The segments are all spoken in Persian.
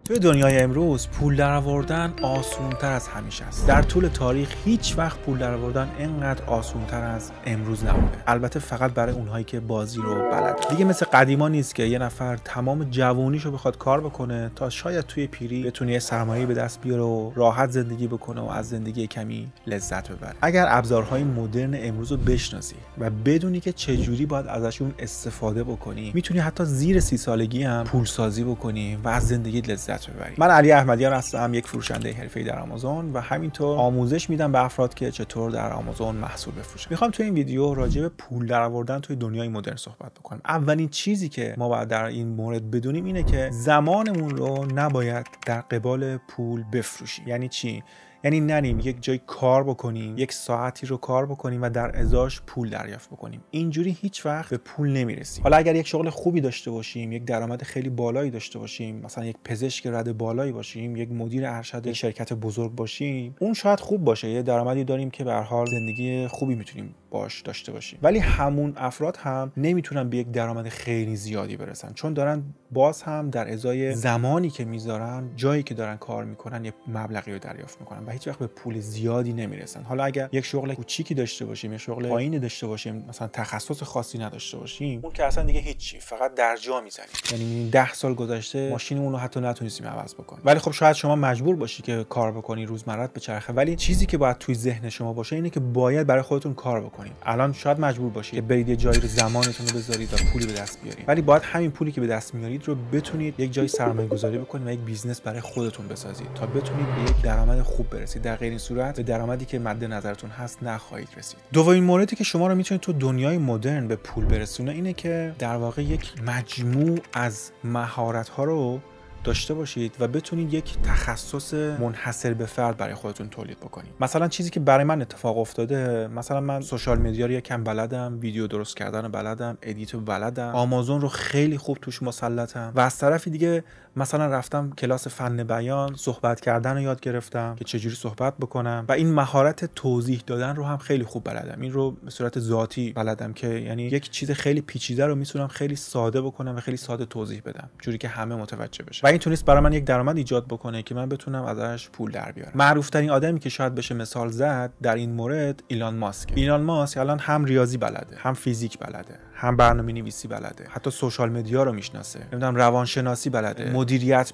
توی دنیای امروز پول درآوردن آسان‌تر از همیشه است. در طول تاریخ هیچ وقت پول درآوردن اینقدر آسان‌تر از امروز نبوده. البته فقط برای اونهایی که بازی رو بلدن. دیگه مثل قدیما نیست که یه نفر تمام جوونیشو بخواد کار بکنه تا شاید توی پیری بتونه یه سرمایه به دست بیاره و راحت زندگی بکنه و از زندگی کمی لذت ببره. اگر ابزارهای مدرن امروز رو بشناسی و بدونی که چجوری باید ازشون استفاده بکنی، میتونی حتی زیر 30 سالگی هم پول سازی بکنی و از زندگی لذت ببری. من علی احمدیان هستم، یک فروشنده حرفه‌ای در آمازون و همینطور آموزش میدم به افراد که چطور در آمازون محصول بفروشن. میخوام تو این ویدیو راجع به پول درآوردن توی دنیای مدرن صحبت بکنم. اولین چیزی که ما باید در این مورد بدونیم اینه که زمانمون رو نباید در قبال پول بفروشیم. یعنی چی؟ یعنی نریم یک جای کار بکنیم، یک ساعتی رو کار بکنیم و در ازاش پول دریافت بکنیم. اینجوری هیچ وقت به پول نمیرسیم. حالا اگر یک شغل خوبی داشته باشیم، یک درآمد خیلی بالایی داشته باشیم، مثلا یک پزشک رد بالایی باشیم، یک مدیر ارشد یک شرکت بزرگ باشیم، اون شاید خوب باشه، یه درآمدی داریم که به هر حال زندگی خوبی میتونیم باش داشته باشیم. ولی همون افراد هم نمیتونن به یک درآمد خیلی زیادی برسن، چون دارن باز هم در ازای زمانی که میذارن، جایی که دارن کار میکنن، یه مبلغی رو دریافت میکنن و هیچ وقت به پول زیادی نمیرسن. حالا اگر یک شغل کوچیکی داشته باشیم، یک شغل پایینی داشته باشیم، مثلا تخصص خاصی نداشته باشیم، اون که اصلا دیگه هیچی، فقط در جا میزنیم. یعنی 10 سال گذشته ماشینمون رو حتی نتونستیم عوض بکنیم. ولی خب شاید شما مجبور باشی که کار بکنی، روزمرت بچرخه. ولی چیزی که باید توی ذهن شما باشه اینه که باید برای خودتون کار بکنید. الان شاید مجبور باشید که برید یه جایی رو زمانتون رو بذارید و پولی به دست بیارید، ولی باید همین پولی که به دست میارید رو بتونید یک جای سرمایه‌گذاری بکنید و یک بیزنس برای خودتون بسازید تا بتونید به یک درآمد خوب برسید. در غیر این صورت به درآمدی که مد نظرتون هست نخواهید رسید. دومین موردی که شما رو میتونید تو دنیای مدرن به پول برسونه اینه که در واقع یک مجموع از مهارت‌ها رو داشته باشید و بتونید یک تخصص منحصر به فرد برای خودتون تولید بکنید. مثلا چیزی که برای من اتفاق افتاده، مثلا من سوشال مدیا رو یکم بلدم، ویدیو درست کردن بلدم، ادیت بلدم، آمازون رو خیلی خوب توش مسلطم و از طرفی دیگه مثلا رفتم کلاس فن بیان، صحبت کردن رو یاد گرفتم که چجوری صحبت بکنم و این مهارت توضیح دادن رو هم خیلی خوب بلدم. این رو به صورت ذاتی بلدم که یعنی یک چیز خیلی پیچیده رو میتونم خیلی ساده بکنم و خیلی ساده توضیح بدم، جوری که همه متوجه بشن. و این تونست برای من یک درآمد ایجاد بکنه که من بتونم ازش پول در بیارم. معروف ترین آدمی که شاید بشه مثال زد در این مورد ایلان ماسک. ایلان ماسک الان هم ریاضی بلده، هم فیزیک بلده، هم برنامه‌نویسی بلده، حتی سوشال مدیا رو میشناسه، نمیدونم روانشناسی بلده، مدیریت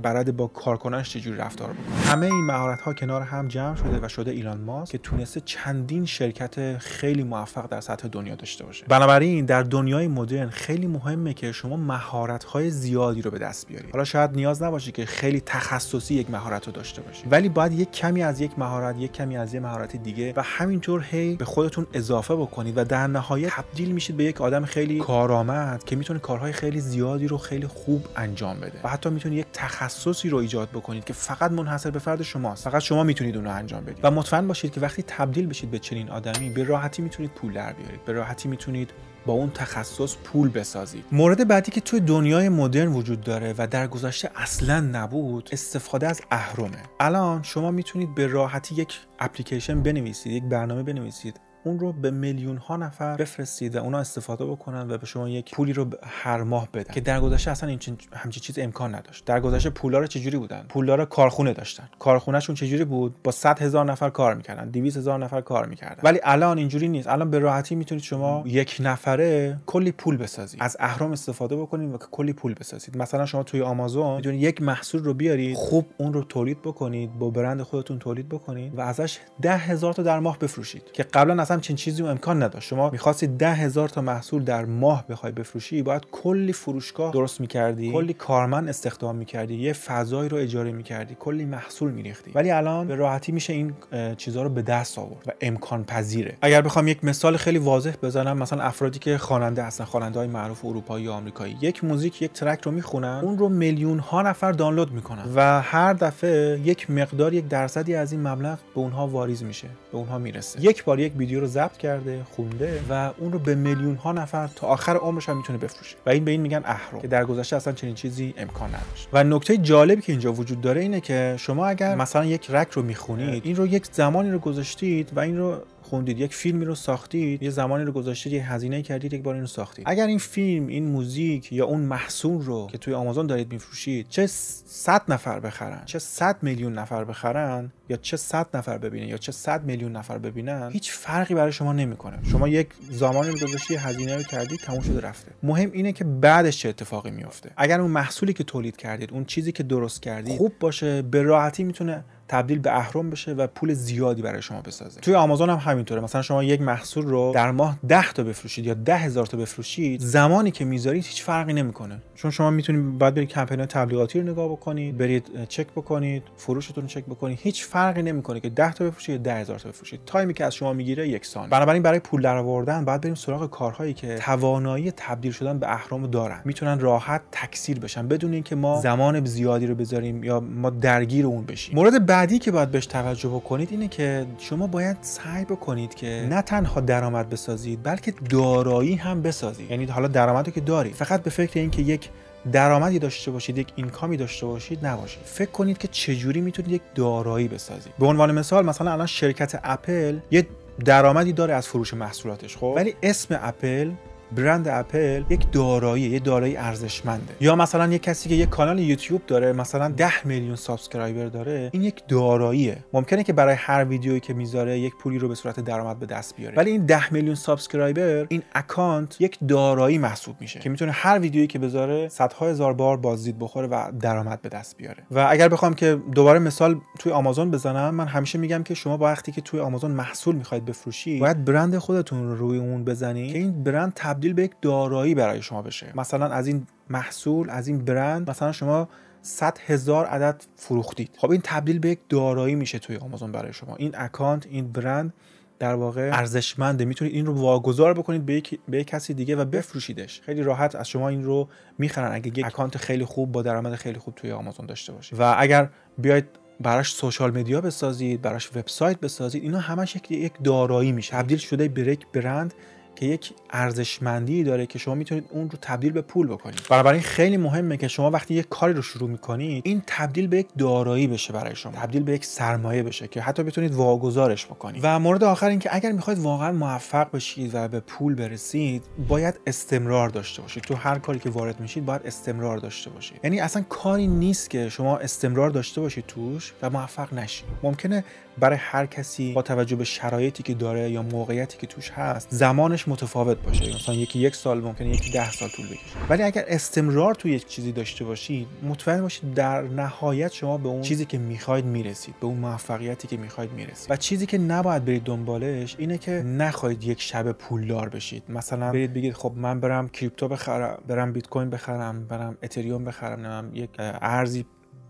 بلده با کارکنانش چجوری رفتار بکنه. همه این مهارت‌ها کنار هم جمع شده و شده ایلان ماسک که تونسته چندین شرکت خیلی موفق در سطح دنیا داشته باشه. بنابراین در دنیای مدرن خیلی مهمه که شما مهارت‌های زیادی رو به دست بیارید. حالا شاید نیاز نباشه که خیلی تخصصی یک مهارت رو داشته باشید، ولی باید یک کمی از یک مهارت، یک کمی از یک مهارت دیگه و همینطور هی به خودتون اضافه بکنید و در نهایت تبدیل میشید به یک آدم خیلی کارآمد که میتونه کارهای خیلی زیادی رو خیلی خوب انجام بده و حتی میتونه یک تخصصی رو ایجاد بکنید که فقط منحصر به فرد شماست، فقط شما میتونید اون رو انجام بدید. و مطمئن باشید که وقتی تبدیل بشید به چنین آدمی، به راحتی میتونید پول در بیارید، به راحتی میتونید با اون تخصص پول بسازید. مورد بعدی که توی دنیای مدرن وجود داره و در گذشته اصلا نبود، استفاده از اهرمه. الان شما میتونید به راحتی یک اپلیکیشن بنویسید، یک برنامه بنویسید، اون رو به میلیون ها نفر بفرستید و اونا استفاده بکنن و به شما یک پولی رو هر ماه بدن که در گذشته اصلا همچین چیز امکان نداشت. در گذشته پولدارا چجوری بودن؟ پولدارا کارخونه داشتن. کارخونهشون چجوری بود؟ با 100,000 نفر کار میکردن، 200,000 نفر کار میکردن. ولی الان اینجوری نیست. الان به راحتی میتونید شما یک نفره کلی پول بسازید. از اهرم استفاده بکنید و کلی پول بسازید. مثلا شما توی آمازون میتونید یک محصول رو بیارید، خوب اون رو تولید بکنید، با برند خودتون تولید بکنید و ازش 10,000 تا در ماه بفروشید که قبلا همچین چیزی امکان نداشت. شما می‌خواستید 10,000 تا محصول در ماه بخوای بفروشی، باید کلی فروشگاه درست می‌کردی، کلی کارمند استخدام می‌کردی، یه فضایی رو اجاره می‌کردی، کلی محصول می‌ریختی. ولی الان به راحتی میشه این چیزا رو به دست آورد و امکان پذیره. اگر بخوام یک مثال خیلی واضح بزنم، مثلا افرادی که خواننده هستن، خواننده‌های معروف اروپایی یا آمریکایی، یک موزیک، یک ترک رو می‌خونن، اون رو میلیون ها نفر دانلود می‌کنن و هر دفعه یک مقدار، یک درصدی از این مبلغ به اونها واریز میشه، به اونها میرسه. یک بار یک ویدیو رو ضبط کرده، خونده و اون رو به میلیون ها نفر تا آخر عمرش هم میتونه بفروشه و این به این میگن اهرم که در گذشته اصلا چنین چیزی امکان نداشت. و نکته جالبی که اینجا وجود داره اینه که شما اگر مثلا یک رک رو میخونید، این رو یک زمانی رو گذاشتید و این رو خوندید، یک فیلمی رو ساختید، یه زمانی رو گذاشتید، یه هزینه کردید، یک بار اینو ساختید. اگر این فیلم، این موزیک یا اون محصول رو که توی آمازون دارید میفروشید چه 100 نفر بخرن، چه 100 میلیون نفر بخرن، یا چه 100 نفر ببینن یا چه 100 میلیون نفر ببینن، هیچ فرقی برای شما نمیکنه. شما یک زمانی رو گذاشتید، هزینه رو کردید، تموم شده رفته. مهم اینه که بعدش چه اتفاقی میفته. اگر اون محصولی که تولید کردید، اون چیزی که درست کردید خوب باشه، به راحتی میتونه تبدیل به اهرم بشه و پول زیادی برای شما بسازه. توی آمازون هم همینطوره. مثلا شما یک محصول رو در ماه 10 تا بفروشید یا 10,000 تا بفروشید، زمانی که میذارید هیچ فرقی نمیکنه، چون شما میتونید بعد برید کمپین‌های تبلیغاتی رو نگاه بکنید، برید چک بکنید، فروشتون رو چک بکنید، هیچ فرقی نمیکنه که 10 تا بفروشید یا 10,000 تا بفروشید. تایمی که از شما میگیره یکسان. بنابراین برای پول درآوردن باید بریم سراغ کارهایی که توانایی تبدیل شدن به اهرم دارن، میتونن راحت تکثیر بشن بدون اینکه ما زمان زیادی رو بذاریم یا ما درگیر اون بشیم. مورد بعدی که باید بهش توجه بکنید اینه که شما باید سعی بکنید که نه تنها درآمد بسازید بلکه دارایی هم بسازید. یعنی حالا درآمدی که دارید، فقط به فکر اینکه یک درآمدی داشته باشید، یک اینکامی داشته باشید نباشید. فکر کنید که چجوری میتونید یک دارایی بسازید. به عنوان مثال، مثلا الان شرکت اپل یه درآمدی داره از فروش محصولاتش، خب ولی اسم اپل، برند اپل یک دارایی، یه دارایی ارزشمنده. یا مثلا یک کسی که یک کانال یوتیوب داره، مثلا 10 میلیون سابسکرایبر داره، این یک داراییه. ممکنه که برای هر ویدیویی که میذاره یک پولی رو به صورت درآمد به دست بیاره، ولی این 10 میلیون سابسکرایبر، این اکانت یک دارایی محسوب میشه که میتونه هر ویدیویی که بذاره صدها هزار بار بازدید بخوره و درآمد به دست بیاره. و اگر بخوام که دوباره مثال توی آمازون بزنم، من همیشه میگم که شما وقتی که توی آمازون محصول میخواید بفروشید، باید برند خودتون رو روی اون بزنید که این برند تبدیل به یک دارایی برای شما بشه. مثلا از این محصول، از این برند، مثلا شما 100,000 عدد فروختید، خب این تبدیل به یک دارایی میشه توی آمازون برای شما. این اکانت، این برند در واقع ارزشمنده، میتونید این رو واگذار بکنید به یک کسی دیگه و بفروشیدش. خیلی راحت از شما این رو میخرن اگه یک اکانت خیلی خوب با درآمد خیلی خوب توی آمازون داشته باشید. و اگر بیاید براش سوشال مدیا بسازید، براش وبسایت بسازید، اینا همش یک دارایی میشه، تبدیل شده به یک برند که یک ارزشمندی داره که شما میتونید اون رو تبدیل به پول بکنید. بنابراین خیلی مهمه که شما وقتی یک کاری رو شروع میکنید، این تبدیل به یک دارایی بشه برای شما، تبدیل به یک سرمایه بشه که حتی بتونید واگذارش بکنید. و مورد آخر این که اگر میخواید واقعا موفق بشید و به پول برسید، باید استمرار داشته باشید. تو هر کاری که وارد میشید باید استمرار داشته باشید. یعنی اصلا کاری نیست که شما استمرار داشته باشید توش و موفق نشید. ممکنه برای هر کسی با توجه به شرایطی که داره یا موقعیتی که توش هست زمانش متفاوت باشه. مثلا یکی 1 سال ممکنه، یکی 10 سال طول بکشه. ولی اگر استمرار توی یک چیزی داشته باشید، مطمئن باشید در نهایت شما به اون چیزی که میخواید میرسید، به اون موفقیتی که میخواید میرسید. و چیزی که نباید برید دنبالش اینه که نخواهید یک شب پولدار بشید. مثلا برید بگید خب من برم کریپتو بخرم، برم بیت کوین بخرم، برم اتریوم بخرم، نمیدونم یک ارزی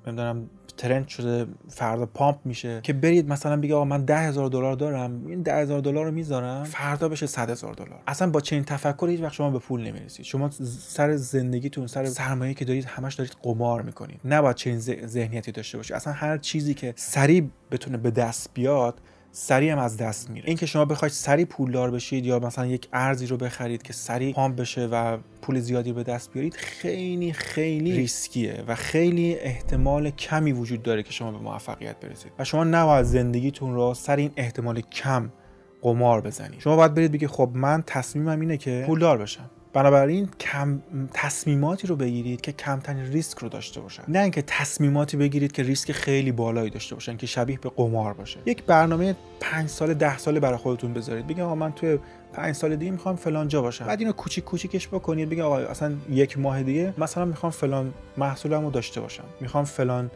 نمیدونم ترند شده فردا پامپ میشه، که برید مثلا بگید آقا من $10,000 دارم، این $10,000 رو میذارم فردا بشه $100,000. اصلا با چنین تفکری هیچ وقت شما به پول نمیرسید. شما سر زندگیتون، سر سرمایه‌ای که دارید، همش دارید قمار میکنید. نباید چنین ذهنیتی داشته باشید. اصلا هر چیزی که سریع بتونه به دست بیاد سریع هم از دست میره. این که شما بخواید سریع پولدار بشید یا مثلا یک ارزی رو بخرید که سریع پامپ بشه و پول زیادی به دست بیارید، خیلی خیلی ریسکیه و خیلی احتمال کمی وجود داره که شما به موفقیت برسید. و شما نباید زندگیتون رو سر این احتمال کم قمار بزنید. شما باید برید بگید خب من تصمیمم اینه که پولدار بشم. بنابراین تصمیماتی رو بگیرید که کمترین ریسک رو داشته باشن، نه اینکه تصمیماتی بگیرید که ریسک خیلی بالایی داشته باشن که شبیه به قمار باشه. یک برنامه 5 ساله 10 ساله برای خودتون بذارید. بگید آقا من توی 5 سال دیگه میخوام فلان جا باشم. بعد اینو کوچیک کوچیکش بکنید. بگید آقا اصلا 1 ماه دیگه مثلا میخوام فلان محصولمو داشته باشم، میخوام فلان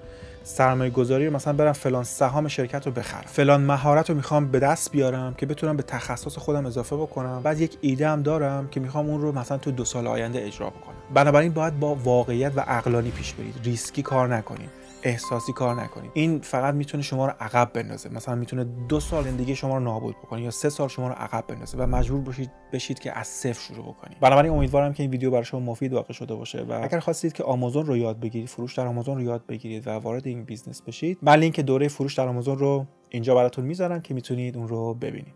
سرمایه گذاری رو مثلا برم فلان سهام شرکت رو بخرم، فلان مهارت رو میخوام به دست بیارم که بتونم به تخصص خودم اضافه بکنم، بعد یک ایده هم دارم که میخوام اون رو مثلا تو 2 سال آینده اجرا بکنم. بنابراین باید با واقعیت و عقلانی پیش برید، ریسکی کار نکنید، احساسی کار نکنید. این فقط میتونه شما رو عقب بندازه. مثلا میتونه 2 سال زندگی شما رو نابود بکنه یا 3 سال شما رو عقب بندازه و مجبور بشید که از صفر شروع بکنید. بنابراین امیدوارم که این ویدیو برای شما مفید واقع شده باشه و اگر خواستید که آمازون رو یاد بگیرید، فروش در آمازون رو یاد بگیرید و وارد این بیزنس بشید، من لینک دوره فروش در آمازون رو اینجا براتون میذارم که میتونید اون رو ببینید.